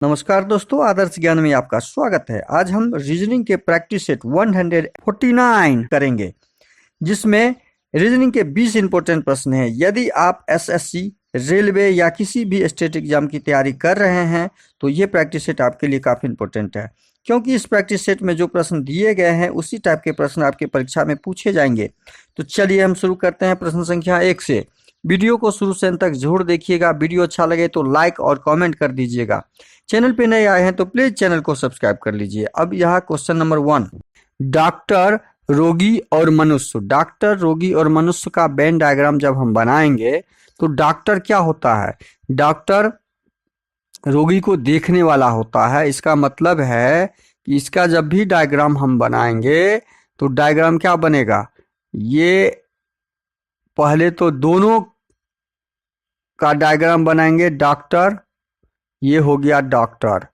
नमस्कार दोस्तों, आदर्श ज्ञान में आपका स्वागत है। आज हम रीजनिंग के प्रैक्टिस सेट 149 करेंगे, जिसमें रीजनिंग के 20 इंपॉर्टेंट प्रश्न हैं। यदि आप एसएससी, रेलवे या किसी भी स्टेट एग्जाम की तैयारी कर रहे हैं तो ये प्रैक्टिस सेट आपके लिए काफ़ी इंपॉर्टेंट है, क्योंकि इस प्रैक्टिस सेट में जो प्रश्न दिए गए हैं उसी टाइप के प्रश्न आपके परीक्षा में पूछे जाएंगे। तो चलिए हम शुरू करते हैं प्रश्न संख्या 1 से। वीडियो को शुरू से अंत तक जरूर देखिएगा। वीडियो अच्छा लगे तो लाइक और कमेंट कर दीजिएगा। चैनल पे नए आए हैं तो प्लीज चैनल को सब्सक्राइब कर लीजिए। अब यहाँ क्वेश्चन नंबर 1, डॉक्टर, रोगी और मनुष्य। डॉक्टर, रोगी और मनुष्य का वेन डायग्राम जब हम बनाएंगे तो डॉक्टर क्या होता है? डॉक्टर रोगी को देखने वाला होता है। इसका मतलब है कि इसका जब भी डायग्राम हम बनाएंगे तो डायग्राम क्या बनेगा? ये पहले तो दोनों का डायग्राम बनाएंगे। डॉक्टर, ये हो गया डॉक्टर,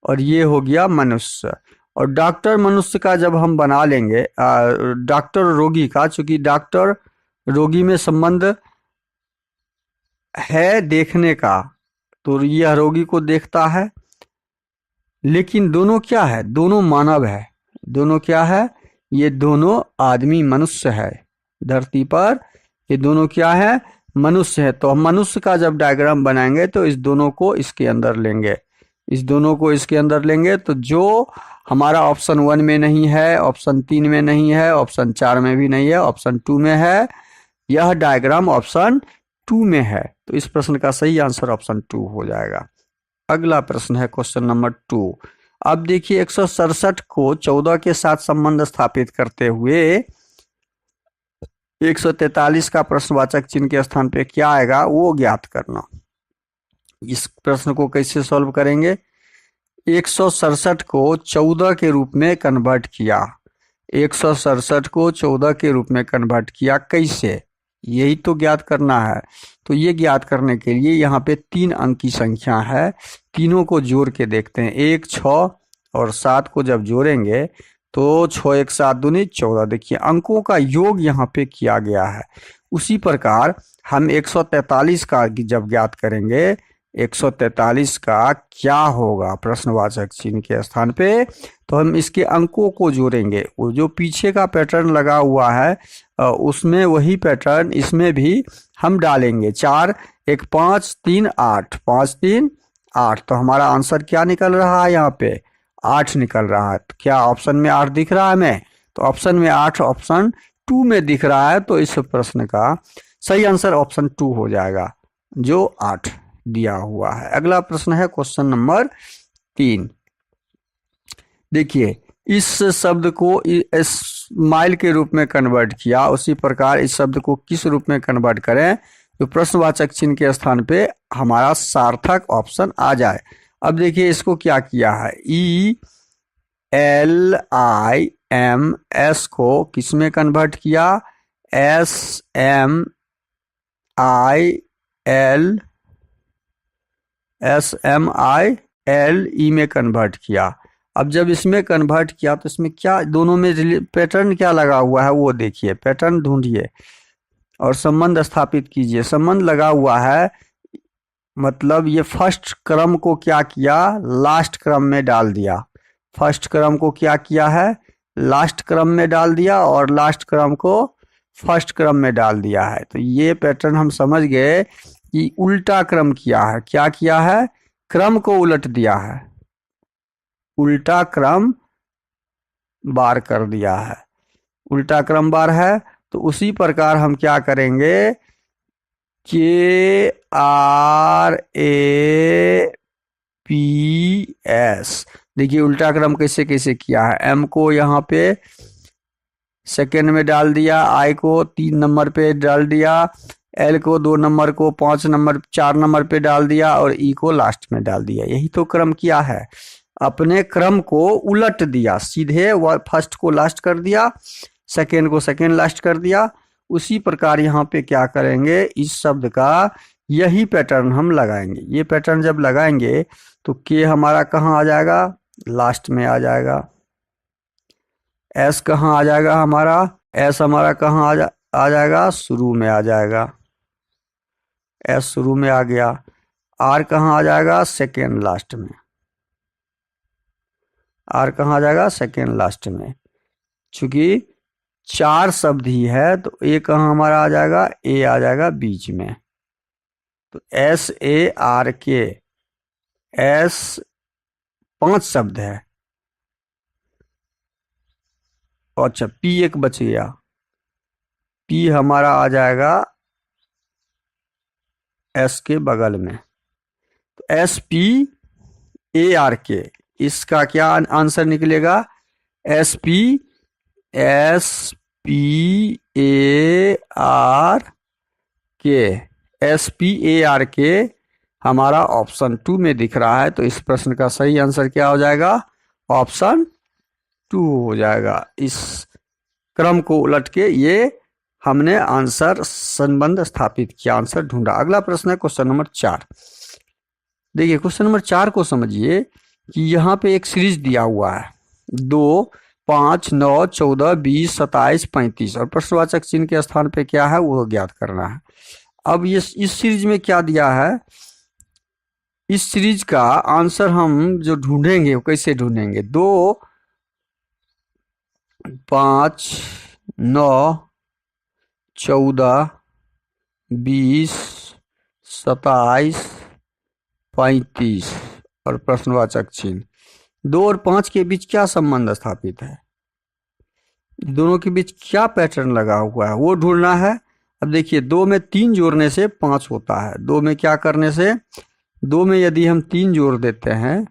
और ये हो गया मनुष्य। और डॉक्टर मनुष्य का जब हम बना लेंगे, डॉक्टर रोगी का, चूंकि डॉक्टर रोगी में संबंध है देखने का, तो यह रोगी को देखता है। लेकिन दोनों क्या है? दोनों मानव है। दोनों क्या है? ये दोनों आदमी, मनुष्य है। धरती पर ये दोनों क्या है? मनुष्य है। तो हम मनुष्य का जब डायग्राम बनाएंगे तो इस दोनों को इसके अंदर लेंगे, इस दोनों को इसके अंदर लेंगे। तो जो हमारा ऑप्शन 1 में नहीं है, ऑप्शन 3 में नहीं है, ऑप्शन 4 में भी नहीं है, ऑप्शन 2 में है, यह डायग्राम ऑप्शन 2 में है। तो इस प्रश्न का सही आंसर ऑप्शन 2 हो जाएगा। अगला प्रश्न है क्वेश्चन नंबर 2। अब देखिए, 167 को 14 के साथ संबंध स्थापित करते हुए 143 का प्रश्नवाचक चिन्ह के स्थान पे क्या आएगा वो ज्ञात करना। इस प्रश्न को कैसे सॉल्व करेंगे? 167 को 14 के रूप में कन्वर्ट किया। 167 को 14 के रूप में कन्वर्ट किया कैसे? यही तो ज्ञात करना है। तो ये ज्ञात करने के लिए यहाँ पे 3 अंक की संख्या है, तीनों को जोड़ के देखते हैं। 1, 6 और 7 को जब जोड़ेंगे तो 6 1 7 दूनी 14। देखिए, अंकों का योग यहाँ पे किया गया है। उसी प्रकार हम 143 का जब ज्ञात करेंगे, 143 का क्या होगा प्रश्नवाचक चिन्ह के स्थान पे, तो हम इसके अंकों को जोड़ेंगे। वो जो पीछे का पैटर्न लगा हुआ है उसमें वही पैटर्न इसमें भी हम डालेंगे। 4 1 5 3 8, 5 3 8। तो हमारा आंसर क्या निकल रहा है? यहाँ पे 8 निकल रहा है। तो क्या ऑप्शन में 8 दिख रहा है हमें? तो ऑप्शन में 8 ऑप्शन 2 में दिख रहा है। तो इस प्रश्न का सही आंसर ऑप्शन 2 हो जाएगा, जो 8 दिया हुआ है। अगला प्रश्न है क्वेश्चन नंबर 3। देखिए, इस शब्द को स्माइल के रूप में कन्वर्ट किया, उसी प्रकार इस शब्द को किस रूप में कन्वर्ट करें तो प्रश्नवाचक चिन्ह के स्थान पे हमारा सार्थक ऑप्शन आ जाए। अब देखिए, इसको क्या किया है? ELIMS को किस में कन्वर्ट किया? SMILE में कन्वर्ट किया। अब जब इसमें कन्वर्ट किया तो इसमें क्या, दोनों में पैटर्न क्या लगा हुआ है वो देखिए, पैटर्न ढूंढिए और संबंध स्थापित कीजिए। संबंध लगा हुआ है, मतलब ये फर्स्ट क्रम को क्या किया? लास्ट क्रम में डाल दिया। फर्स्ट क्रम को क्या किया है? लास्ट क्रम में डाल दिया, और लास्ट क्रम को फर्स्ट क्रम में डाल दिया है। तो ये पैटर्न हम समझ गए कि उल्टा क्रम किया है। क्या किया है? क्रम को उलट दिया है, उल्टा क्रम बार कर दिया है। उल्टा क्रम बार है तो उसी प्रकार हम क्या करेंगे? KRAPS। देखिए, उल्टा क्रम कैसे कैसे किया है। M को यहाँ पे सेकेंड में डाल दिया, I को 3 नंबर पे डाल दिया, L को 2 नंबर को 4 नंबर पे डाल दिया, और E को लास्ट में डाल दिया। यही तो क्रम किया है। अपने क्रम को उलट दिया, सीधे फर्स्ट को लास्ट कर दिया, सेकेंड को सेकेंड लास्ट कर दिया। उसी प्रकार यहाँ पे क्या करेंगे? इस शब्द का यही पैटर्न हम लगाएंगे। ये पैटर्न जब लगाएंगे तो के हमारा कहाँ आ जाएगा? लास्ट में आ जाएगा। एस कहाँ आ जाएगा हमारा? एस हमारा कहाँ आ जाएगा? शुरू में आ जाएगा। एस शुरू में आ गया। आर कहाँ आ जाएगा? सेकेंड लास्ट में। आर कहाँ आ जाएगा, सेकेंड लास्ट में। चूंकि 4 शब्द ही है तो ए कहाँ हमारा आ जाएगा, ए आ जाएगा बीच में। तो SARK, एस 5 शब्द है। अच्छा P एक बच गया, P हमारा आ जाएगा S के बगल में। तो SPARK, इसका क्या आंसर निकलेगा, SPARK हमारा ऑप्शन 2 में दिख रहा है। तो इस प्रश्न का सही आंसर क्या हो जाएगा, ऑप्शन 2 हो जाएगा। इस क्रम को उलट के ये हमने आंसर संबंध स्थापित किया, आंसर ढूंढा। अगला प्रश्न है क्वेश्चन नंबर 4। देखिए क्वेश्चन नंबर 4 को समझिए कि यहाँ पे एक सीरीज दिया हुआ है 2, 5, 9, 14, 20, 27, 35 और प्रश्नवाचक चिन्ह के स्थान पे क्या है वो ज्ञात करना है। अब ये इस सीरीज में क्या दिया है, इस सीरीज का आंसर हम जो ढूंढेंगे वो कैसे ढूंढेंगे, 2, 5, 9, 14, 20, 27, 35 और प्रश्नवाचक चिन्ह। 2 और 5 के बीच क्या संबंध स्थापित है, दोनों के बीच क्या पैटर्न लगा हुआ है वो ढूंढना है। अब देखिए 2 में 3 जोड़ने से 5 होता है, 2 में क्या करने से, 2 में यदि हम 3 जोड़ देते हैं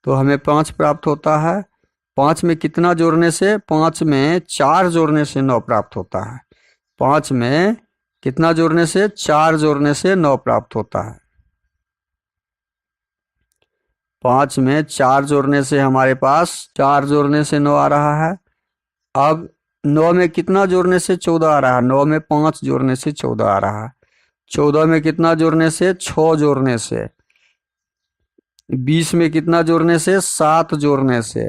तो हमें 5 प्राप्त होता है। 5 में कितना जोड़ने से, 5 में 4 जोड़ने से 9 प्राप्त होता है। 5 में कितना जोड़ने से, 4 जोड़ने से 9 प्राप्त होता है। 5 में 4 जोड़ने से हमारे पास 4 जोड़ने से 9 आ रहा है। अब 9 में कितना जोड़ने से 14 आ रहा है, 9 में 5 जोड़ने से 14 आ रहा है। 14 में कितना जोड़ने से, 6 जोड़ने से। 20 में कितना जोड़ने से, 7 जोड़ने से।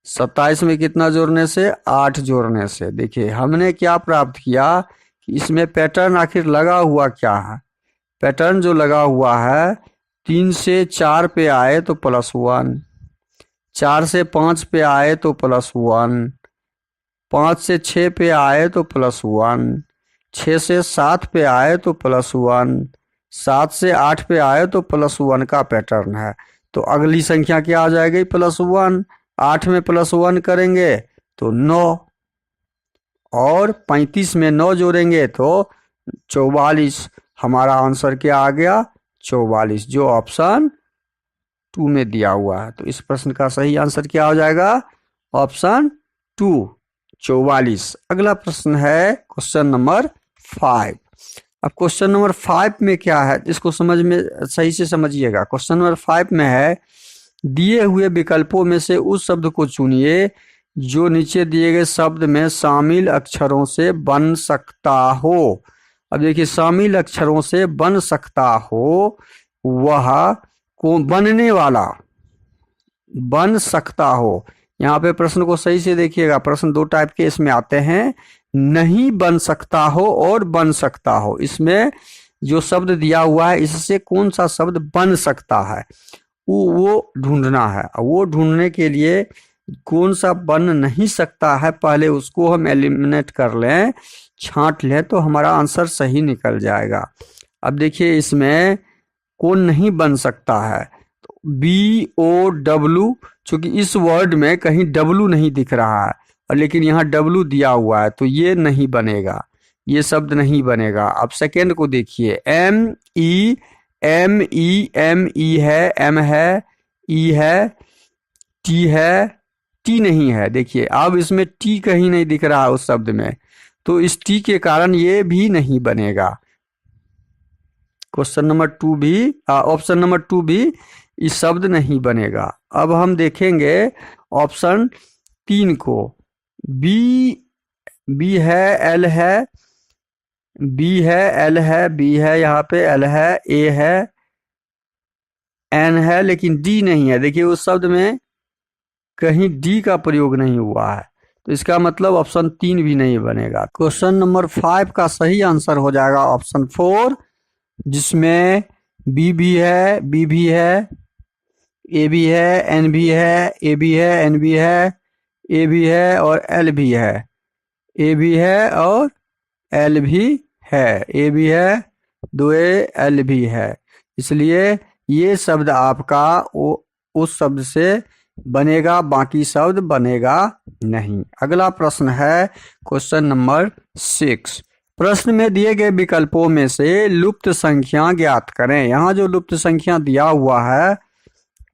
27 में कितना जोड़ने से, 8 जोड़ने से। देखिए हमने क्या प्राप्त किया कि इसमें पैटर्न आखिर लगा हुआ क्या है। पैटर्न जो लगा हुआ है, 3 से 4 पे आए तो +1, 4 से 5 पे आए तो +1, 5 से 6 पे आए तो +1, 6 से 7 पे आए तो +1, 7 से 8 पे आए तो +1 का पैटर्न है। तो अगली संख्या क्या आ जाएगी, +1। 8 में +1 करेंगे तो 9 और 35 में 9 जोड़ेंगे तो 44। हमारा आंसर क्या आ गया, 44, जो ऑप्शन 2 में दिया हुआ है। तो इस प्रश्न का सही आंसर क्या हो जाएगा, ऑप्शन 2, 44। अगला प्रश्न है क्वेश्चन नंबर 5। अब क्वेश्चन नंबर 5 में क्या है, इसको समझ में सही से समझिएगा। क्वेश्चन नंबर 5 में है, दिए हुए विकल्पों में से उस शब्द को चुनिए जो नीचे दिए गए शब्द में शामिल अक्षरों से बन सकता हो। अब देखिए शामिल अक्षरों से बन सकता हो, वह को बनने वाला, बन सकता हो। यहाँ पे प्रश्न को सही से देखिएगा, प्रश्न 2 टाइप के इसमें आते हैं, नहीं बन सकता हो और बन सकता हो। इसमें जो शब्द दिया हुआ है इससे कौन सा शब्द बन सकता है वो ढूंढना है। वो ढूंढने के लिए कौन सा बन नहीं सकता है पहले उसको हम एलिमिनेट कर लें, छांट लें, तो हमारा आंसर सही निकल जाएगा। अब देखिए इसमें कौन नहीं बन सकता है, तो BOW, चूंकि इस वर्ड में कहीं W नहीं दिख रहा है और लेकिन यहाँ W दिया हुआ है तो ये नहीं बनेगा, ये शब्द नहीं बनेगा। अब सेकेंड को देखिए, ME है, M है, E है, T है, T नहीं है। देखिए अब इसमें T कहीं नहीं दिख रहा है उस शब्द में, तो इस T के कारण ये भी नहीं बनेगा। क्वेश्चन नंबर 2 भी, ऑप्शन नंबर 2 भी इस शब्द नहीं बनेगा। अब हम देखेंगे ऑप्शन 3 को, B है, L है, B है, L है, B है, यहाँ पे L है, A है, N है, लेकिन D नहीं है। देखिए उस शब्द में कहीं D का प्रयोग नहीं हुआ है, तो इसका मतलब ऑप्शन 3 भी नहीं बनेगा। क्वेश्चन नंबर 5 का सही आंसर हो जाएगा ऑप्शन 4, जिसमें B भी है, B भी है, ए भी है, एन भी है, ए भी है, एन भी है, ए भी है और एल भी है, ए भी है और एल भी है, ए भी है, दो ए, एल भी है। इसलिए ये शब्द आपका उस शब्द से बनेगा, बाकी शब्द बनेगा नहीं। अगला प्रश्न है क्वेश्चन नंबर 6। प्रश्न में दिए गए विकल्पों में से लुप्त संख्या ज्ञात करें। यहाँ जो लुप्त संख्या दिया हुआ है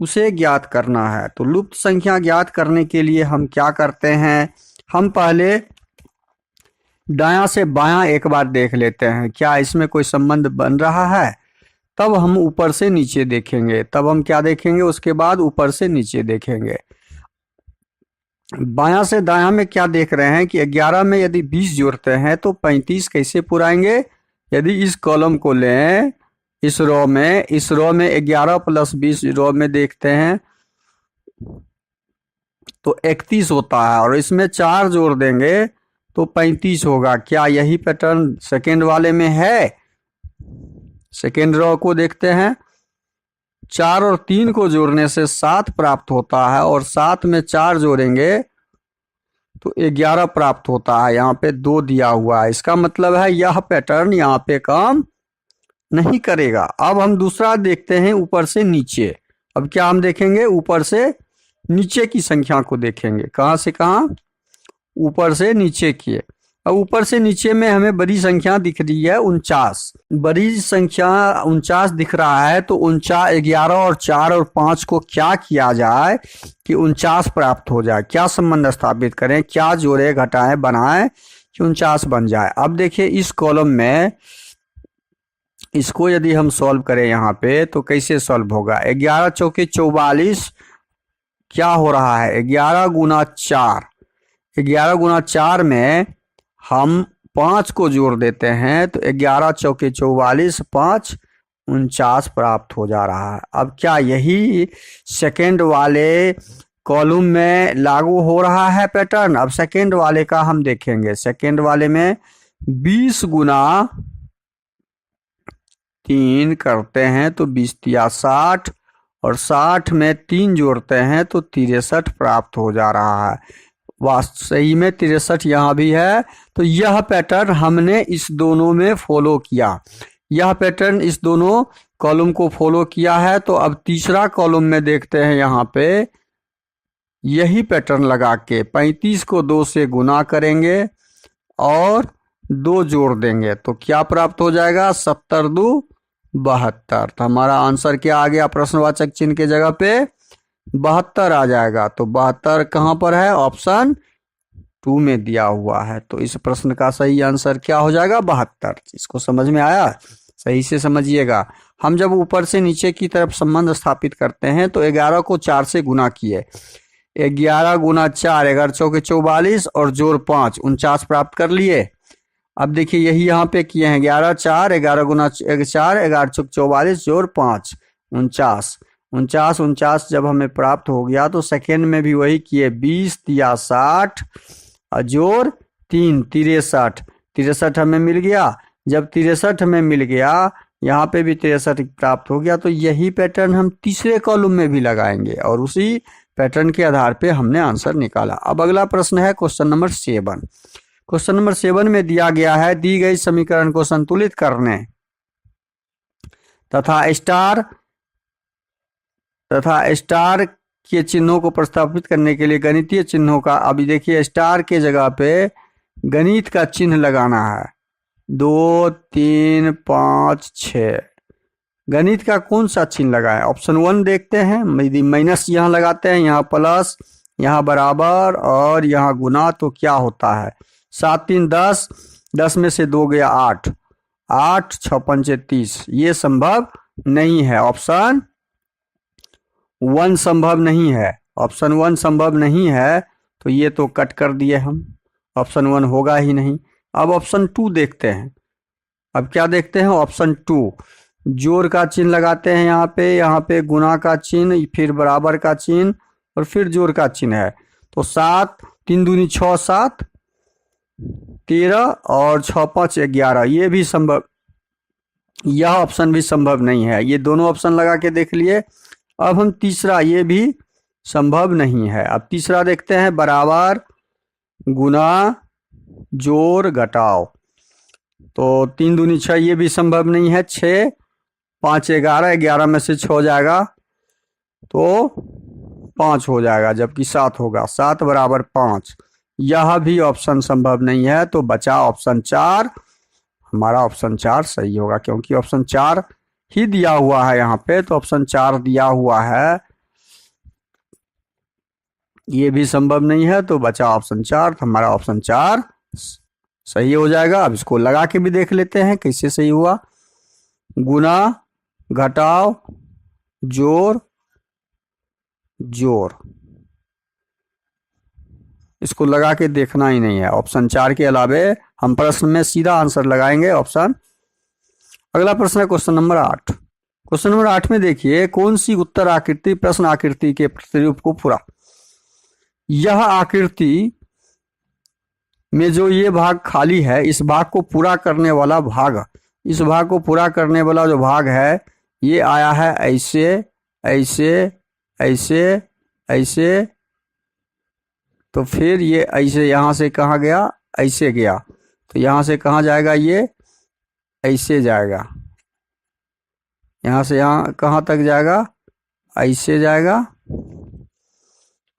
उसे ज्ञात करना है। तो लुप्त संख्या ज्ञात करने के लिए हम क्या करते हैं, हम पहले दायां से बायां एक बार देख लेते हैं, क्या इसमें कोई संबंध बन रहा है, तब हम ऊपर से नीचे देखेंगे। तब हम क्या देखेंगे, उसके बाद ऊपर से नीचे देखेंगे। बायां से दायां में क्या देख रहे हैं कि 11 में यदि 20 जोड़ते हैं तो 35 कैसे पुराएंगे। यदि इस कॉलम को लें, इस रो में 11 प्लस 20 रो में देखते हैं तो 31 होता है, और इसमें 4 जोड़ देंगे तो 35 होगा। क्या यही पैटर्न सेकेंड वाले में है? सेकेंड रो को देखते हैं, 4 और 3 को जोड़ने से 7 प्राप्त होता है, और 7 में 4 जोड़ेंगे तो 11 प्राप्त होता है। यहाँ पे 2 दिया हुआ है, इसका मतलब है यह पैटर्न यहाँ पे काम नहीं करेगा। अब हम दूसरा देखते हैं ऊपर से नीचे। अब क्या हम देखेंगे, ऊपर से नीचे की संख्या को देखेंगे। कहाँ से कहाँ, ऊपर से नीचे की। अब ऊपर से नीचे में हमें बड़ी संख्या दिख रही है 49, बड़ी संख्या 49 दिख रहा है। तो 49, 11 और 4 और 5 को क्या किया जाए कि 49 प्राप्त हो जाए। क्या संबंध स्थापित करें, क्या जोड़े घटाएं बनाएं कि 49 बन जाए। अब देखिए इस कॉलम में इसको यदि हम सॉल्व करें यहाँ पे तो कैसे सॉल्व होगा। 11 चौके 44, क्या हो रहा है 11 गुना 4, 11 गुना 4 में हम 5 को जोड़ देते हैं तो 11 चौके 44, 5 49 प्राप्त हो जा रहा है। अब क्या यही सेकेंड वाले कॉलम में लागू हो रहा है पैटर्न। अब सेकेंड वाले का हम देखेंगे। सेकेंड वाले में 20 गुना 3 करते हैं तो 20 तिया 60, और 60 में 3 जोड़ते हैं तो 63 प्राप्त हो जा रहा है। वास्तव सही में 63 यहाँ भी है। तो यह पैटर्न हमने इस दोनों में फॉलो किया, यह पैटर्न इस दोनों कॉलम को फॉलो किया है। तो अब तीसरा कॉलम में देखते हैं, यहाँ पे यही पैटर्न लगा के 35 को 2 से गुना करेंगे और 2 जोड़ देंगे तो क्या प्राप्त हो जाएगा, 70 2 72। तो हमारा आंसर क्या आ गया, प्रश्नवाचक चिन्ह के जगह पे 72 आ जाएगा। तो 72 कहाँ पर है, ऑप्शन 2 में दिया हुआ है। तो इस प्रश्न का सही आंसर क्या हो जाएगा, 72। इसको समझ में आया, सही से समझिएगा। हम जब ऊपर से नीचे की तरफ संबंध स्थापित करते हैं तो 11 को 4 से गुना किए, 11 गुना 4, 11 चौके 44 और जोड़ 5 49 प्राप्त कर लिए। अब देखिए यही यहाँ पे किए हैं, 11 4, 11 गुना 4, 11 चौक 44 जोड़ 5 49, 49 जब हमें प्राप्त हो गया तो सेकेंड में भी वही किए, 20 तिया 60 और जोड़ 3 63, 63 हमें मिल गया। जब 63 हमें मिल गया, यहाँ पे भी 63 प्राप्त हो गया। तो यही पैटर्न हम तीसरे कॉलम में भी लगाएंगे और उसी पैटर्न के आधार पे हमने आंसर निकाला। अब अगला प्रश्न है क्वेश्चन नंबर 7। क्वेश्चन नंबर 7 में दिया गया है, दी गई समीकरण को संतुलित करने तथा स्टार के चिन्हों को प्रस्तावित करने के लिए गणितीय चिन्हों का, अभी देखिए स्टार के जगह पे गणित का चिन्ह लगाना है। 2 3 5 6 गणित का कौन सा चिन्ह लगाए, ऑप्शन 1 देखते हैं। यदि माइनस यहाँ लगाते हैं, यहाँ प्लस, यहाँ बराबर और यहाँ गुना, तो क्या होता है 7 3 10, 10 में से 2 गया 8, 8 6 5 30। ये संभव नहीं है, ऑप्शन 1 संभव नहीं है, ऑप्शन 1 संभव नहीं है। तो ये तो कट कर दिए हम, ऑप्शन 1 होगा ही नहीं। अब ऑप्शन 2 देखते हैं। अब क्या देखते हैं, ऑप्शन 2 जोड़ का चिन्ह लगाते हैं। यहाँ पे गुना का चिन्ह, फिर बराबर का चिन्ह और फिर जोड़ का चिन्ह है। तो 7 3 दूनी 6 7 13 और 6 5 11, ये भी संभव, यह ऑप्शन भी संभव नहीं है। ये दोनों ऑप्शन लगा के देख लिए। अब हम तीसरा, ये भी संभव नहीं है। अब तीसरा देखते हैं, बराबर, गुना, जोड़, घटाव। तो 3 दूनी 6, ये भी संभव नहीं है। 6 5 11, 11 में से 6 जाएगा तो 5 हो जाएगा, जबकि 7 होगा। 7 बराबर 5, यह भी ऑप्शन संभव नहीं है। तो बचा ऑप्शन 4। हमारा ऑप्शन 4 सही होगा, क्योंकि ऑप्शन 4 ही दिया हुआ है यहाँ पे, तो ऑप्शन 4 दिया हुआ है। ये भी संभव नहीं है, तो बचा ऑप्शन 4। तो हमारा ऑप्शन 4 सही हो जाएगा। अब इसको लगा के भी देख लेते हैं कैसे सही हुआ। गुना, घटाव, जोड़, जोड़, इसको लगा के देखना ही नहीं है। ऑप्शन 4 के अलावे हम प्रश्न में सीधा आंसर लगाएंगे ऑप्शन। अगला प्रश्न है क्वेश्चन नंबर 8। क्वेश्चन नंबर 8 में देखिए, कौन सी उत्तर आकृति प्रश्न आकृति के प्रतिरूप को पूरा। यह आकृति में जो ये भाग खाली है, इस भाग को पूरा करने वाला भाग, इस भाग को पूरा करने वाला जो भाग है, ये आया है ऐसे ऐसे ऐसे ऐसे। तो फिर ये ऐसे यहां से कहाँ गया, ऐसे गया। तो यहां से कहाँ जाएगा, ये ऐसे जाएगा। यहां से यहाँ कहाँ तक जाएगा, ऐसे जाएगा।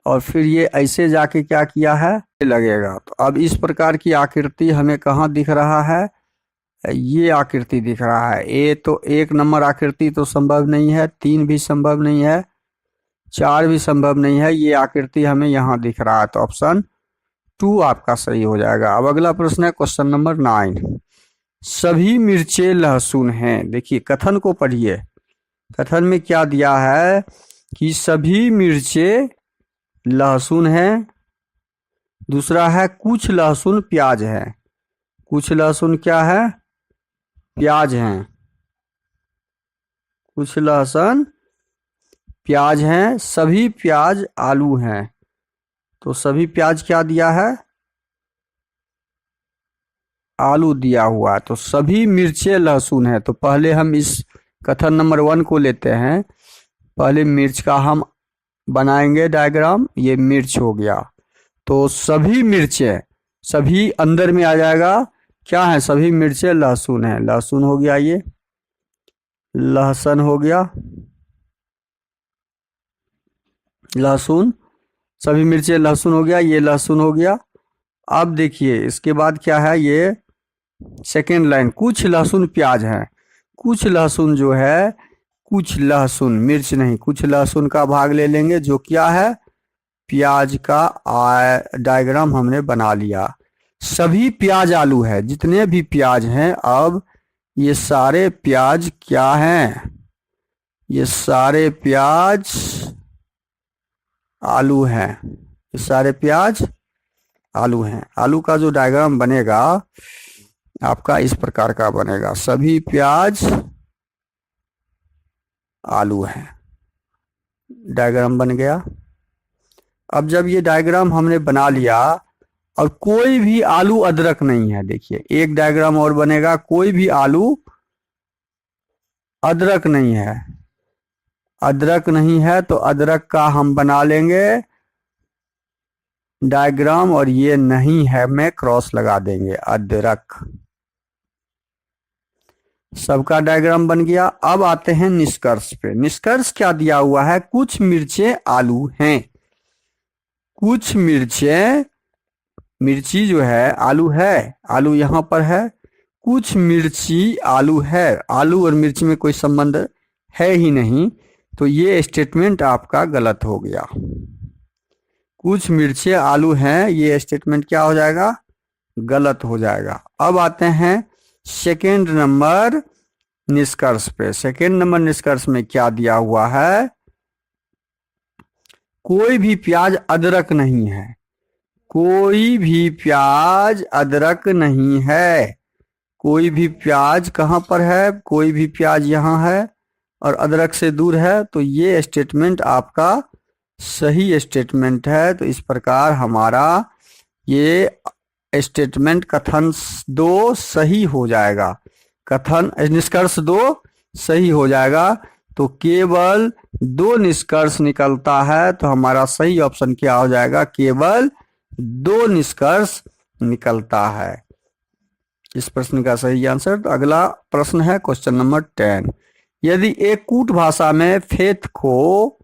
और फिर ये ऐसे जाके क्या किया है, लगेगा। तो अब इस प्रकार की आकृति हमें कहाँ दिख रहा है, ये आकृति दिख रहा है। ए तो 1 नंबर आकृति तो संभव नहीं है, 3 भी संभव नहीं है, 4 भी संभव नहीं है। ये आकृति हमें यहाँ दिख रहा है, तो ऑप्शन 2 आपका सही हो जाएगा। अब अगला प्रश्न है क्वेश्चन नंबर 9। सभी मिर्चें लहसुन हैं। देखिए कथन को पढ़िए। कथन में क्या दिया है कि सभी मिर्चें लहसुन है। दूसरा है कुछ लहसुन प्याज है। कुछ लहसुन क्या है, प्याज है। कुछ लहसुन प्याज हैं। सभी प्याज आलू हैं। तो सभी प्याज क्या दिया है, आलू दिया हुआ है। तो सभी मिर्चें लहसुन है। तो पहले हम इस कथन नंबर 1 को लेते हैं। पहले मिर्च का हम बनाएंगे डायग्राम। ये मिर्च हो गया। तो सभी मिर्चें, सभी अंदर में आ जाएगा, क्या है, सभी मिर्चें लहसुन है। लहसुन हो गया, ये लहसुन हो गया, लहसुन, सभी मिर्चें लहसुन हो गया, ये लहसुन हो गया। अब देखिए इसके बाद क्या है, ये सेकेंड लाइन, कुछ लहसुन प्याज है। कुछ लहसुन जो है, कुछ लहसुन, मिर्च नहीं, कुछ लहसुन का भाग ले लेंगे, जो क्या है, प्याज का डायग्राम हमने बना लिया। सभी प्याज आलू है, जितने भी प्याज हैं। अब ये सारे प्याज क्या हैं, ये सारे प्याज आलू हैं। ये सारे प्याज आलू हैं। आलू का जो डायग्राम बनेगा आपका इस प्रकार का बनेगा, सभी प्याज आलू हैं। डायग्राम बन गया। अब जब ये डायग्राम हमने बना लिया और कोई भी आलू अदरक नहीं है, देखिए एक डायग्राम और बनेगा, कोई भी आलू अदरक नहीं है। अदरक नहीं है तो अदरक का हम बना लेंगे डायग्राम, और ये नहीं है में क्रॉस लगा देंगे, अदरक। सबका डायग्राम बन गया। अब आते हैं निष्कर्ष पे। निष्कर्ष क्या दिया हुआ है, कुछ मिर्चें आलू हैं। कुछ मिर्चें, मिर्ची जो है आलू है, आलू यहां पर है। कुछ मिर्ची आलू है। आलू और मिर्ची में कोई संबंध है ही नहीं, तो ये स्टेटमेंट आपका गलत हो गया। कुछ मिर्चें आलू हैं, ये स्टेटमेंट क्या हो जाएगा, गलत हो जाएगा। अब आते हैं सेकेंड नंबर निष्कर्ष पे। सेकेंड नंबर निष्कर्ष में क्या दिया हुआ है, कोई भी प्याज अदरक नहीं है। कोई भी प्याज अदरक नहीं है। कोई भी प्याज कहाँ पर है, कोई भी प्याज यहाँ है और अदरक से दूर है। तो ये स्टेटमेंट आपका सही स्टेटमेंट है। तो इस प्रकार हमारा ये स्टेटमेंट कथन 2 सही हो जाएगा। कथन निष्कर्ष 2 सही हो जाएगा। तो केवल 2 निष्कर्ष निकलता है। तो हमारा सही ऑप्शन क्या हो जाएगा? केवल 2 निष्कर्ष निकलता है। इस प्रश्न का सही आंसर। तो अगला प्रश्न है क्वेश्चन नंबर 10। यदि एक कूट भाषा में फेथ को,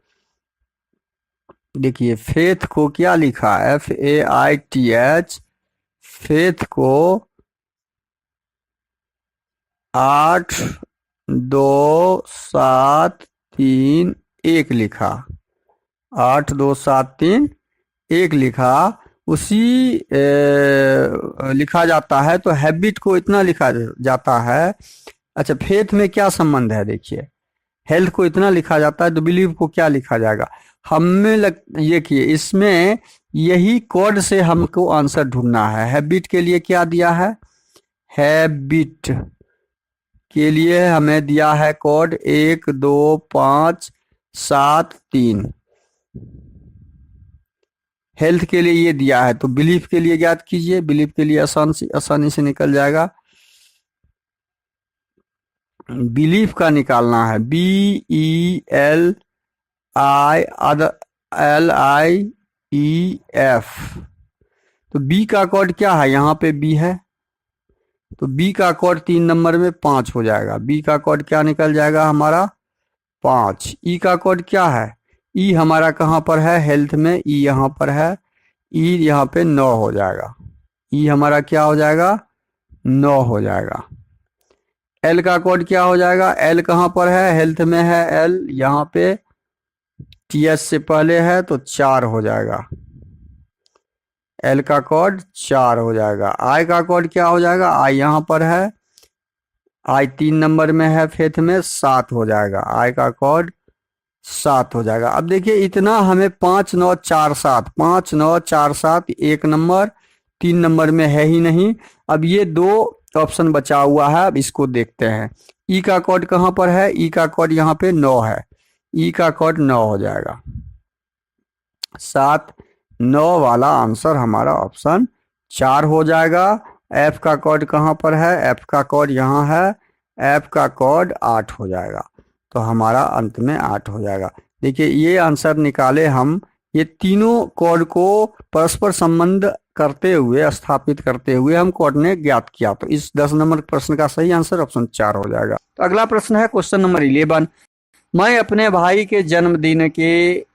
देखिए फेथ को क्या लिखा है, FAITH, फेथ को 8 2 7 3 1 लिखा, 8 2 7 3 1 लिखा, उसी लिखा जाता है। तो हैबिट को इतना लिखा जाता है। अच्छा, फेथ में क्या संबंध है? देखिए हेल्थ को इतना लिखा जाता है, तो बिलीव को क्या लिखा जाएगा? हमें देखिए इसमें यही कोड से हमको आंसर ढूंढना है। हैबिट के लिए क्या दिया है? हैबिट के लिए हमें दिया है कोड 1 2 5 7 3। हेल्थ के लिए ये दिया है। तो बिलीफ के लिए याद कीजिए, बिलीफ के लिए आसानी से निकल जाएगा। बिलीफ का निकालना है BELIEF। तो बी का कोड क्या है? यहाँ पे बी है, तो बी का कोड 3 नंबर में 5 हो जाएगा। बी का कोड क्या निकल जाएगा हमारा? 5। ई का कोड क्या है? ई हमारा कहाँ पर है? हेल्थ में ई यहाँ पर है, ई यहाँ पे 9 हो जाएगा। ई हमारा क्या हो जाएगा? 9 हो जाएगा। एल का कोड क्या हो जाएगा? एल कहाँ पर है? हेल्थ में है एल, यहाँ पे TS से पहले है तो 4 हो जाएगा। एल का कोड 4 हो जाएगा। आई का कोड क्या हो जाएगा? आई यहाँ पर है, आई 3 नंबर में है, फेथ में 7 हो जाएगा। आई का कोड 7 हो जाएगा। अब देखिए इतना हमें 5 9 4 7, 5 9 4 7 1 नंबर 3 नंबर में है ही नहीं। अब ये 2 ऑप्शन बचा हुआ है, अब इसको देखते हैं। ई का कोड कहाँ पर है? ई का कोड यहाँ पे 9 है, ई का कोड 9 हो जाएगा। 7 9 वाला आंसर हमारा ऑप्शन 4 हो जाएगा। एफ का कोड कहाँ पर है? एफ का कोड यहाँ है, एफ का कोड 8 हो जाएगा। तो हमारा अंत में 8 हो जाएगा। देखिए ये आंसर निकाले हम, ये तीनों कोड को परस्पर संबंध करते हुए, स्थापित करते हुए हम कोड ने ज्ञात किया। तो इस 10 नंबर प्रश्न का सही आंसर ऑप्शन 4 हो जाएगा। तो अगला प्रश्न है क्वेश्चन नंबर 11। मैं अपने भाई के जन्मदिन के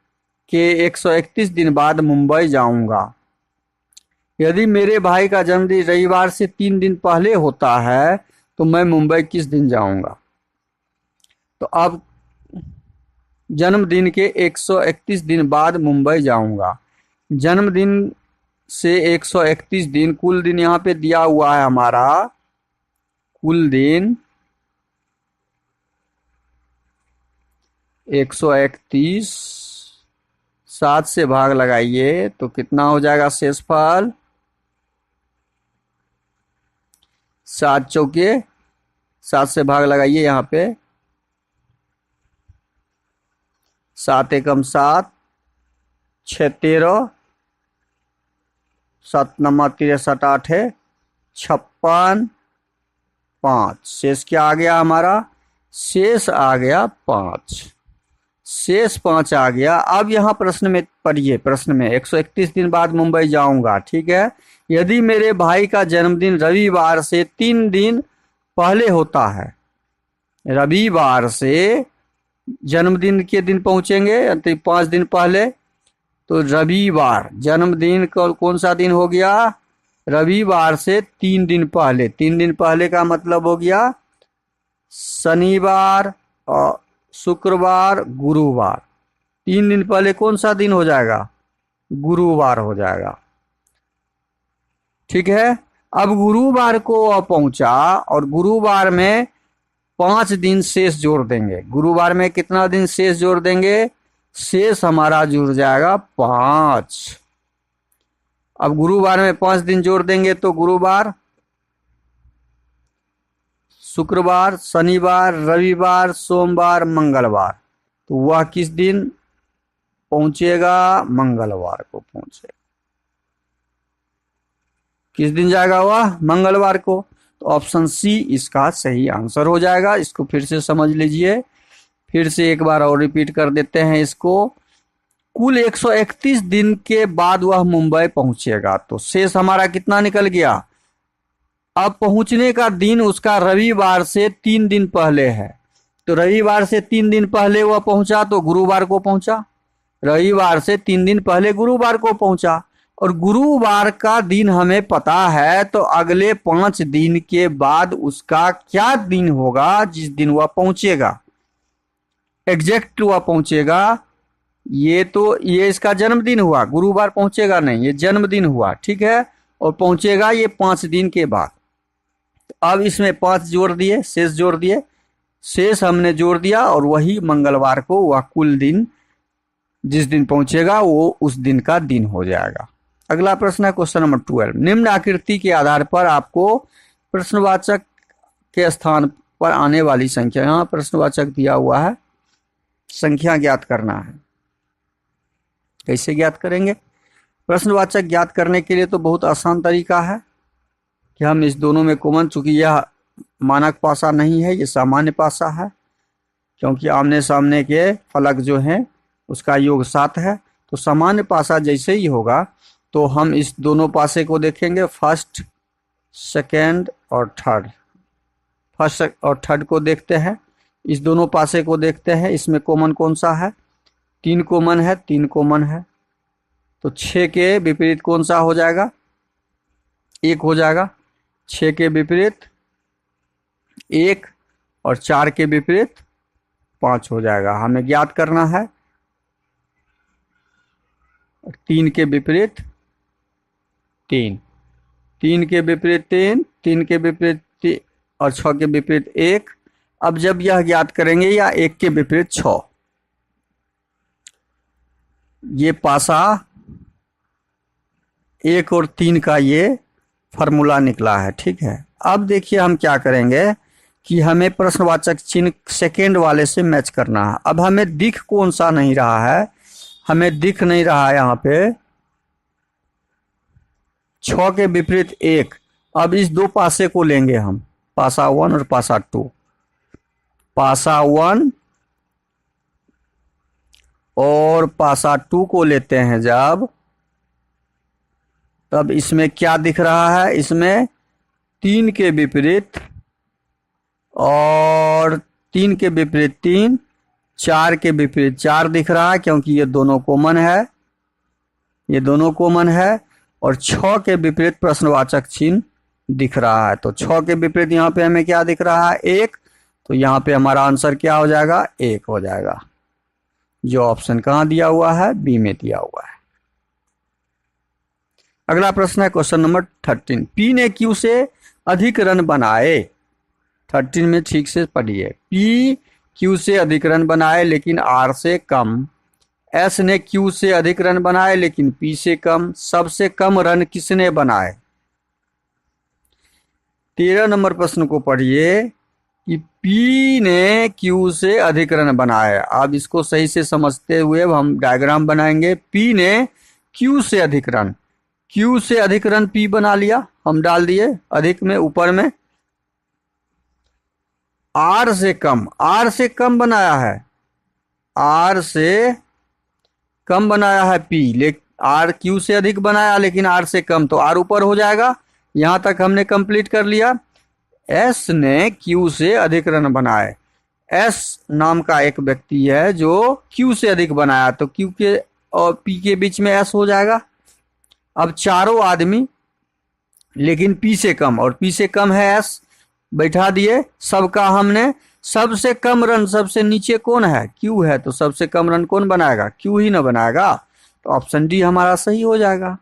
131 दिन बाद मुंबई जाऊंगा। यदि मेरे भाई का जन्मदिन रविवार से 3 दिन पहले होता है तो मैं मुंबई किस दिन जाऊंगा? तो अब जन्मदिन के 131 दिन बाद मुंबई जाऊंगा। जन्मदिन से 131 दिन, कुल दिन यहाँ पे दिया हुआ है हमारा, कुल दिन 131, 7 से भाग लगाइए तो कितना हो जाएगा शेषफल? 7 चौके 7 से भाग लगाइए यहाँ पे, 7 एकम 7, 6 13, 7 नंबर 63 8 है 56, 5। शेष क्या आ गया हमारा? शेष आ गया 5। शेष 5 आ गया। अब यहाँ प्रश्न में पढ़िए, प्रश्न में 131 दिन बाद मुंबई जाऊंगा, ठीक है। यदि मेरे भाई का जन्मदिन रविवार से 3 दिन पहले होता है, रविवार से जन्मदिन के दिन पहुंचेंगे तो 5 दिन पहले, तो रविवार जन्मदिन कौन सा दिन हो गया? रविवार से 3 दिन पहले। 3 दिन पहले का मतलब हो गया शनिवार और शुक्रवार गुरुवार। 3 दिन पहले कौन सा दिन हो जाएगा? गुरुवार हो जाएगा, ठीक है। अब गुरुवार को पहुंचा और गुरुवार में 5 दिन शेष जोड़ देंगे। गुरुवार में कितना दिन शेष जोड़ देंगे? शेष हमारा जुड़ जाएगा 5। अब गुरुवार में 5 दिन जोड़ देंगे तो गुरुवार, शुक्रवार, शनिवार, रविवार, सोमवार, मंगलवार। तो वह किस दिन पहुंचेगा? मंगलवार को पहुंचेगा। किस दिन जाएगा वह? मंगलवार को। तो ऑप्शन सी इसका सही आंसर हो जाएगा। इसको फिर से समझ लीजिए, फिर से एक बार और रिपीट कर देते हैं इसको। कुल 131 दिन के बाद वह मुंबई पहुंचेगा। तो शेष हमारा कितना निकल गया? अब पहुंचने का दिन उसका रविवार से 3 दिन पहले है। तो रविवार से 3 दिन पहले वह पहुंचा तो गुरुवार को पहुंचा। रविवार से 3 दिन पहले गुरुवार को पहुंचा, और गुरुवार का दिन हमें पता है, तो अगले 5 दिन के बाद उसका क्या दिन होगा जिस दिन वह पहुंचेगा, एग्जैक्ट वह पहुंचेगा। ये इसका जन्मदिन हुआ, गुरुवार पहुंचेगा नहीं, ये जन्मदिन हुआ, ठीक है, और पहुंचेगा ये 5 दिन के बाद। अब इसमें 5 जोड़ दिए, शेष जोड़ दिए, शेष हमने जोड़ दिया, और वही मंगलवार को वह कुल दिन जिस दिन पहुंचेगा वो उस दिन का दिन हो जाएगा। अगला प्रश्न है क्वेश्चन नंबर 12। निम्न आकृति के आधार पर आपको प्रश्नवाचक के स्थान पर आने वाली संख्या, यहाँ प्रश्नवाचक दिया हुआ है, संख्या ज्ञात करना है। कैसे ज्ञात करेंगे? प्रश्नवाचक ज्ञात करने के लिए तो बहुत आसान तरीका है कि हम इस दोनों में कॉमन, चूंकि यह मानक पासा नहीं है, ये सामान्य पासा है, क्योंकि आमने सामने के फलक जो हैं उसका योग 7 है। तो सामान्य पासा जैसे ही होगा तो हम इस दोनों पासे को देखेंगे, फर्स्ट, सेकेंड और थर्ड। फर्स्ट और थर्ड को देखते हैं, इस दोनों पासे को देखते हैं, इसमें कॉमन कौन सा है? 3 कॉमन है, 3 कॉमन है। तो 6 के विपरीत कौन सा हो जाएगा? 1 हो जाएगा। 6 के विपरीत 1 और 4 के विपरीत 5 हो जाएगा। हमें ज्ञात करना है 3 के विपरीत 3, 3 के विपरीत 3, 3 के विपरीत 3 और 6 के विपरीत 1। अब जब यह ज्ञात करेंगे या 1 के विपरीत 6, ये पासा 1 और 3 का ये फॉर्मूला निकला है, ठीक है। अब देखिए हम क्या करेंगे कि हमें प्रश्नवाचक चिन्ह सेकेंड वाले से मैच करना है। अब हमें दिख कौन सा नहीं रहा है? हमें दिख नहीं रहा है यहाँ पे 6 के विपरीत 1। अब इस दो पासे को लेंगे हम, पासा 1 और पासा 2। पासा 1 और पासा 2 को लेते हैं जब, तब इसमें क्या दिख रहा है? इसमें 3 के विपरीत और 3 के विपरीत 3, 4 के विपरीत 4 दिख रहा है, क्योंकि ये दोनों कॉमन है, ये दोनों कॉमन है। और 6 के विपरीत प्रश्नवाचक चिन्ह दिख रहा है। तो 6 के विपरीत यहाँ पे हमें क्या दिख रहा है? 1। तो यहाँ पे हमारा आंसर क्या हो जाएगा? 1 हो जाएगा, जो ऑप्शन कहाँ दिया हुआ है? बी में दिया हुआ है। अगला प्रश्न है क्वेश्चन नंबर 13। पी ने क्यू से अधिक रन बनाए। 13 में ठीक से पढ़िए। पी क्यू से अधिक रन बनाए लेकिन आर से कम। एस ने क्यू से अधिक रन बनाए लेकिन पी से कम। सबसे कम रन किसने बनाए? 13 नंबर प्रश्न को पढ़िए कि पी ने क्यू से अधिक रन बनाए। अब इसको सही से समझते हुए हम डायग्राम बनाएंगे। पी ने क्यू से अधिक रन, क्यू से अधिक रन पी बना लिया, हम डाल दिए अधिक में ऊपर में। आर से कम, आर से कम बनाया है, आर से कम बनाया है पी, लेकिन आर क्यू से अधिक बनाया लेकिन आर से कम, तो आर ऊपर हो जाएगा। यहां तक हमने कंप्लीट कर लिया। एस ने क्यू से अधिक रन बनाए। एस नाम का एक व्यक्ति है जो क्यू से अधिक बनाया, तो क्यू के और पी के बीच में एस हो जाएगा। अब चारों आदमी लेकिन पी से कम, और पी से कम है एस, बैठा दिए सबका हमने। सबसे कम रन सबसे नीचे कौन है? क्यू है, तो सबसे कम रन कौन बनाएगा? क्यू ही ना बनाएगा। तो ऑप्शन डी हमारा सही हो जाएगा।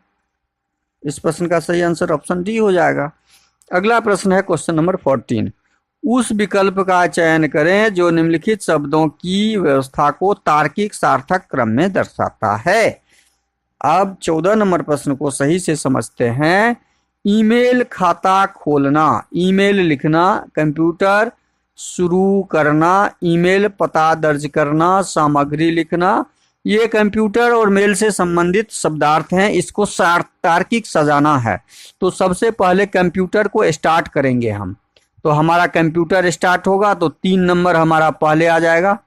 इस प्रश्न का सही आंसर ऑप्शन डी हो जाएगा। अगला प्रश्न है क्वेश्चन नंबर 14। उस विकल्प का चयन करें जो निम्नलिखित शब्दों की व्यवस्था को तार्किक सार्थक क्रम में दर्शाता है। अब 14 नंबर प्रश्न को सही से समझते हैं। ईमेल खाता खोलना, ईमेल लिखना, कंप्यूटर शुरू करना, ईमेल पता दर्ज करना, सामग्री लिखना, ये कंप्यूटर और मेल से संबंधित शब्दार्थ हैं। इसको तार्किक सजाना है। तो सबसे पहले कंप्यूटर को स्टार्ट करेंगे हम। तो हमारा कंप्यूटर स्टार्ट होगा तो 3 नंबर हमारा पहले आ जाएगा।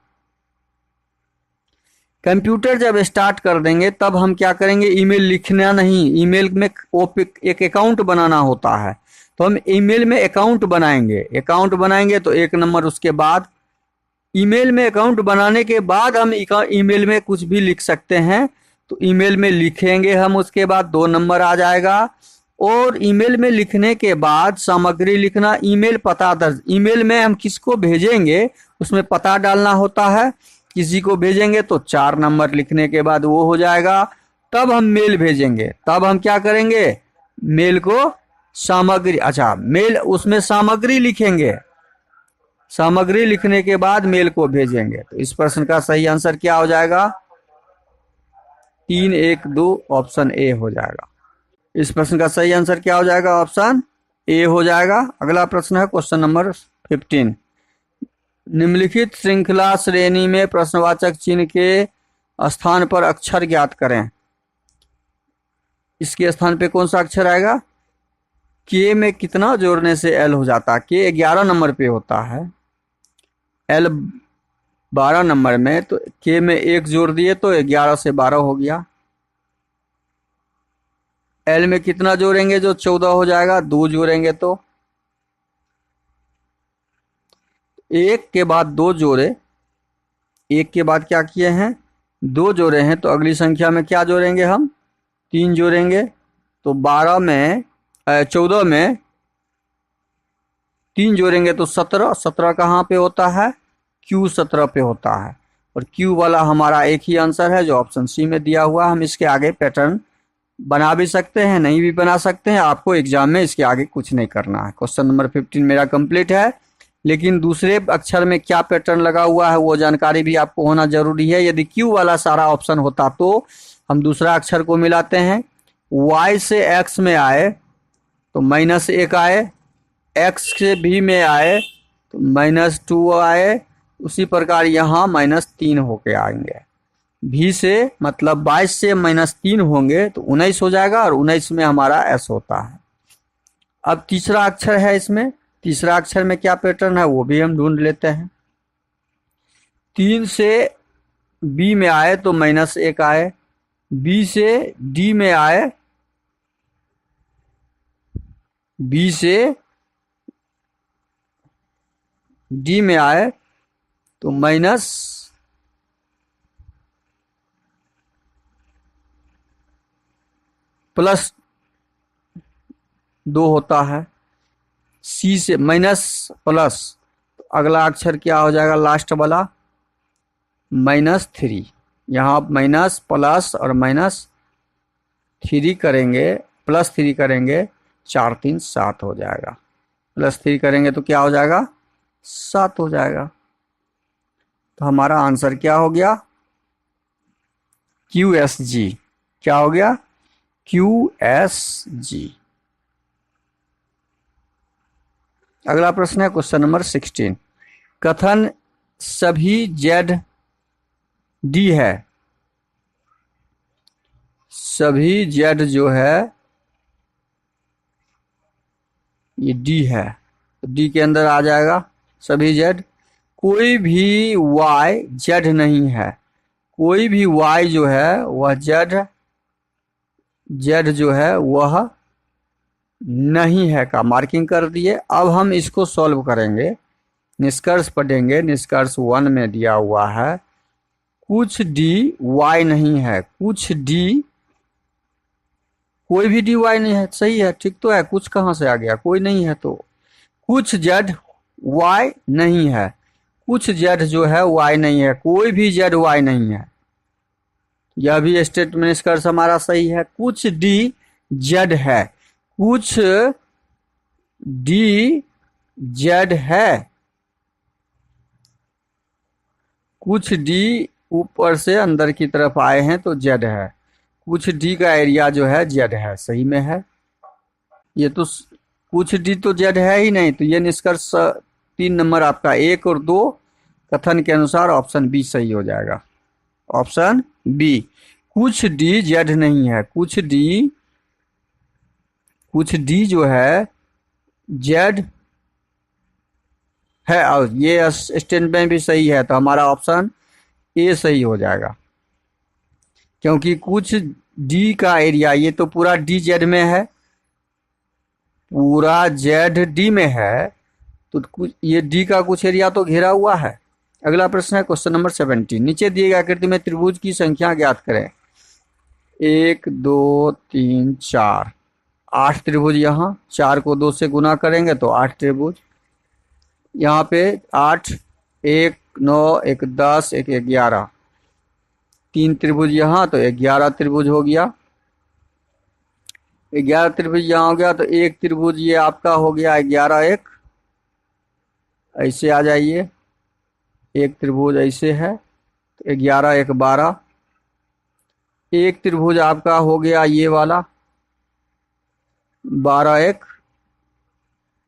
कंप्यूटर जब स्टार्ट कर देंगे तब हम क्या करेंगे, ईमेल लिखना नहीं, ईमेल में एक अकाउंट बनाना होता है, तो हम ईमेल में अकाउंट बनाएंगे। अकाउंट बनाएंगे तो 1 नंबर, उसके बाद ईमेल में अकाउंट बनाने के बाद हम ईमेल में कुछ भी लिख सकते हैं, तो ईमेल में लिखेंगे हम, उसके बाद 2 नंबर आ जाएगा। और ईमेल में लिखने के बाद सामग्री लिखना, ईमेल पता दर्ज, ईमेल में हम किसको भेजेंगे उसमें पता डालना होता है, किसी को भेजेंगे तो 4 नंबर लिखने के बाद वो हो जाएगा। तब हम मेल भेजेंगे, तब हम क्या करेंगे, मेल को सामग्री, अच्छा मेल उसमें सामग्री लिखेंगे, सामग्री लिखने के बाद मेल को भेजेंगे। तो इस प्रश्न का सही आंसर क्या हो जाएगा, 3, 1, 2 ऑप्शन ए हो जाएगा। इस प्रश्न का सही आंसर क्या हो जाएगा, ऑप्शन ए हो जाएगा। अगला प्रश्न है क्वेश्चन नंबर 15। निम्नलिखित श्रृंखला श्रेणी में प्रश्नवाचक चिन्ह के स्थान पर अक्षर ज्ञात करें। इसके स्थान पे कौन सा अक्षर आएगा, के में कितना जोड़ने से एल हो जाता है, के 11 नंबर पे होता है, एल 12 नंबर में, तो के में 1 जोड़ दिए तो 11 से 12 हो गया। एल में कितना जोड़ेंगे जो 14 हो जाएगा, 2 जोड़ेंगे तो 1 के बाद 2 जोड़े, 1 के बाद क्या किए हैं, 2 जोड़े हैं, तो अगली संख्या में क्या जोड़ेंगे हम, 3 जोड़ेंगे। तो 14 में 3 जोड़ेंगे तो 17, 17 कहाँ पे होता है, Q 17 पे होता है, और Q वाला हमारा एक ही आंसर है जो ऑप्शन सी में दिया हुआ। हम इसके आगे पैटर्न बना भी सकते हैं, नहीं भी बना सकते हैं, आपको एग्जाम में इसके आगे कुछ नहीं करना है। क्वेश्चन नंबर 15 मेरा कंप्लीट है, लेकिन दूसरे अक्षर में क्या पैटर्न लगा हुआ है वो जानकारी भी आपको होना जरूरी है। यदि Q वाला सारा ऑप्शन होता तो हम दूसरा अक्षर को मिलाते हैं, Y से X में आए तो -1 आए, X से V में आए तो -2 आए, उसी प्रकार यहाँ -3 होके आएंगे। V से मतलब 22 से -3 होंगे तो 19 हो जाएगा, और 19 में हमारा S होता है। अब तीसरा अक्षर है, इसमें तीसरा अक्षर में क्या पैटर्न है वो भी हम ढूंढ लेते हैं। 3 से B में आए तो -1 आए, B से D में आए, B से D में आए तो +2 होता है। C से प्लस, तो अगला अक्षर क्या हो जाएगा, लास्ट वाला -3। यहाँ माइनस प्लस और -3 करेंगे, +3 करेंगे, 4, 3, 7 हो जाएगा। +3 करेंगे तो क्या हो जाएगा, 7 हो जाएगा। तो हमारा आंसर क्या हो गया, QSG। क्या हो गया, QSG। अगला प्रश्न है क्वेश्चन नंबर 16। कथन सभी ZD है, सभी Z जो है ये D है, तो D के अंदर आ जाएगा सभी Z। कोई भी Y Z नहीं है, कोई भी Y जो है वह Z जो है वह नहीं है का मार्किंग कर दिए। अब हम इसको सॉल्व करेंगे, निष्कर्ष पढ़ेंगे। निष्कर्ष 1 में दिया हुआ है कुछ D Y नहीं है, कुछ D, कोई भी dy नहीं है, सही है, ठीक तो है, कुछ कहाँ से आ गया, कोई नहीं है, तो कुछ z y नहीं है, कुछ z जो है y नहीं है, कोई भी z y नहीं है, यह भी स्टेटमेंट निष्कर्ष हमारा सही है। कुछ d z है, कुछ d z है, कुछ d ऊपर से अंदर की तरफ आए हैं तो z है, कुछ d का एरिया जो है z है, सही में है। ये तो कुछ d तो z है ही नहीं, तो ये निष्कर्ष 3 नंबर आपका 1 और 2 कथन के अनुसार ऑप्शन बी सही हो जाएगा। ऑप्शन बी, कुछ d z नहीं है, कुछ d जो है z है, और ये स्टेटमेंट भी सही है, तो हमारा ऑप्शन ए सही हो जाएगा। क्योंकि कुछ डी का एरिया, ये तो पूरा डी जेड में है, पूरा जेड डी में है, तो कुछ ये डी का कुछ एरिया तो घेरा हुआ है। अगला प्रश्न है क्वेश्चन नंबर 17, नीचे दिए गए आकृति में त्रिभुज की संख्या ज्ञात करें। 1 2 3 4, 8 त्रिभुज, यहाँ 4 को 2 से गुना करेंगे तो 8 त्रिभुज, यहाँ पे 8, 1 9, 1 10, 1 11, 3 त्रिभुज यहाँ, तो 11 त्रिभुज हो गया। 11 त्रिभुज यहाँ हो गया, तो एक त्रिभुज ये आपका हो गया 11 1, ऐसे आ जाइए, एक त्रिभुज ऐसे है, तो 11 1 12। एक त्रिभुज आपका हो गया ये वाला 12 1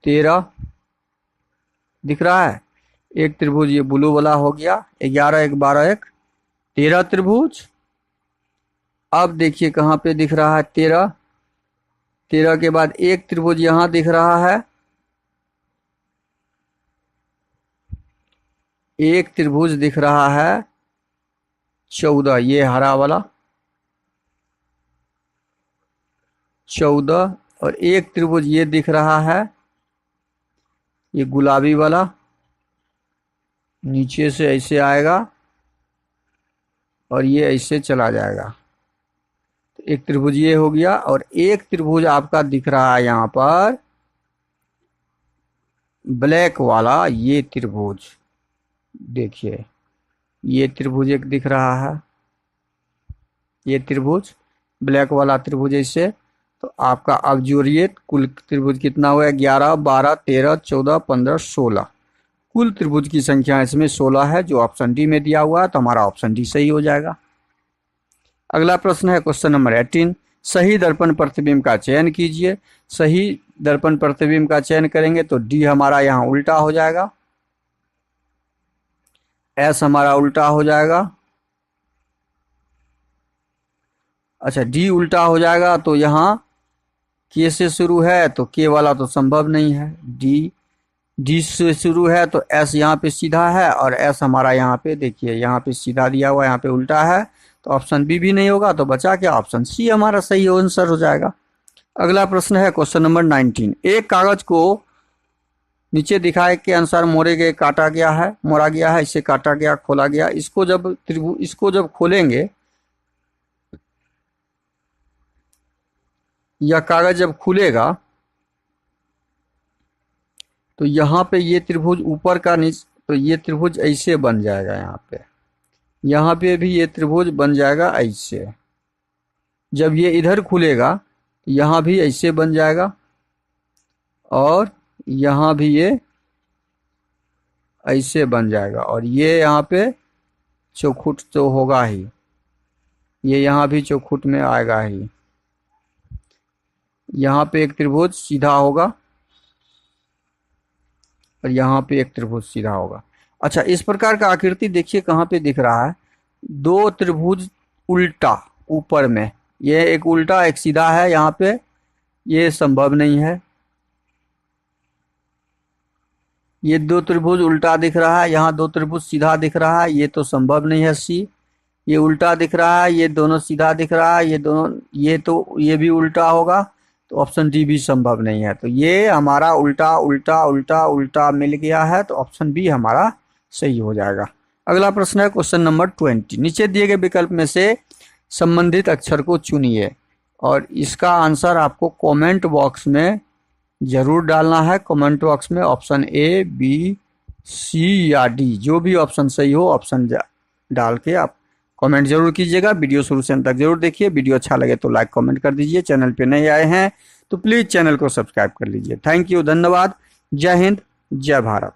13, दिख रहा है। एक त्रिभुज ये ब्लू वाला हो गया 11 1 12 1 13 त्रिभुज। अब देखिए कहाँ पे दिख रहा है 13, 13 के बाद एक त्रिभुज यहाँ दिख रहा है, एक त्रिभुज दिख रहा है 14, ये हरा वाला 14, और एक त्रिभुज ये दिख रहा है ये गुलाबी वाला, नीचे से ऐसे आएगा और ये ऐसे चला जाएगा, तो एक त्रिभुज ये हो गया। और एक त्रिभुज आपका दिख रहा है यहाँ पर ब्लैक वाला, ये त्रिभुज देखिए, ये त्रिभुज एक दिख रहा है, ये त्रिभुज ब्लैक वाला त्रिभुज ऐसे। तो आपका अब जोड़िए कुल त्रिभुज कितना हुआ, 11 12 13 14 15 16, कुल त्रिभुज की संख्या इसमें 16 है, जो ऑप्शन डी में दिया हुआ है, तो हमारा ऑप्शन डी सही हो जाएगा। अगला प्रश्न है क्वेश्चन नंबर 18, सही दर्पण प्रतिबिंब का चयन कीजिए। सही दर्पण प्रतिबिंब का चयन करेंगे तो डी हमारा यहाँ उल्टा हो जाएगा, एस हमारा उल्टा हो जाएगा। अच्छा, डी उल्टा हो जाएगा, तो यहाँ के से शुरू है तो के वाला तो संभव नहीं है, डी से शुरू है तो एस यहाँ पे सीधा है, और एस हमारा यहाँ पे देखिए यहाँ पे सीधा दिया हुआ, यहाँ पे उल्टा है, तो ऑप्शन बी भी नहीं होगा, तो बचा क्या, ऑप्शन सी हमारा सही आंसर हो जाएगा। अगला प्रश्न है क्वेश्चन नंबर 19, एक कागज को नीचे दिखाए के अनुसार मोड़े गए काटा गया है, मोड़ा गया है, इसे काटा गया, खोला गया। इसको जब खोलेंगे, यह कागज जब खुलेगा तो यहाँ पे ये त्रिभुज ऊपर का नीचे, तो ये त्रिभुज ऐसे बन जाएगा, यहाँ पे भी ये त्रिभुज बन जाएगा ऐसे। जब ये इधर खुलेगा यहाँ भी ऐसे बन जाएगा, और यहाँ भी ये ऐसे बन जाएगा, और ये यहाँ पे चौखुट तो होगा ही, ये यहाँ भी चौखुट में आएगा ही। यहाँ पे एक त्रिभुज सीधा होगा और यहाँ पे एक त्रिभुज सीधा होगा। अच्छा, इस प्रकार का आकृति देखिए कहाँ पे दिख रहा है, दो त्रिभुज उल्टा ऊपर में, ये एक उल्टा एक सीधा है, यहाँ पे ये संभव नहीं है। ये दो त्रिभुज उल्टा दिख रहा है, यहाँ दो त्रिभुज सीधा दिख रहा है, ये तो संभव नहीं है सी। ये उल्टा दिख रहा है, ये दोनों सीधा दिख रहा है, ये दोनों, ये तो ये भी उल्टा होगा, तो ऑप्शन डी भी संभव नहीं है। तो ये हमारा उल्टा उल्टा उल्टा उल्टा मिल गया है, तो ऑप्शन बी हमारा सही हो जाएगा। अगला प्रश्न है क्वेश्चन नंबर 20, नीचे दिए गए विकल्प में से संबंधित अक्षर को चुनिए, और इसका आंसर आपको कमेंट बॉक्स में जरूर डालना है। कमेंट बॉक्स में ऑप्शन ए बी सी या डी, जो भी ऑप्शन सही हो ऑप्शन डाल के आप कमेंट जरूर कीजिएगा। वीडियो शुरू से अंत तक जरूर देखिए, वीडियो अच्छा लगे तो लाइक कमेंट कर दीजिए। चैनल पे नए आए हैं तो प्लीज़ चैनल को सब्सक्राइब कर लीजिए। थैंक यू, धन्यवाद, जय हिंद, जय भारत।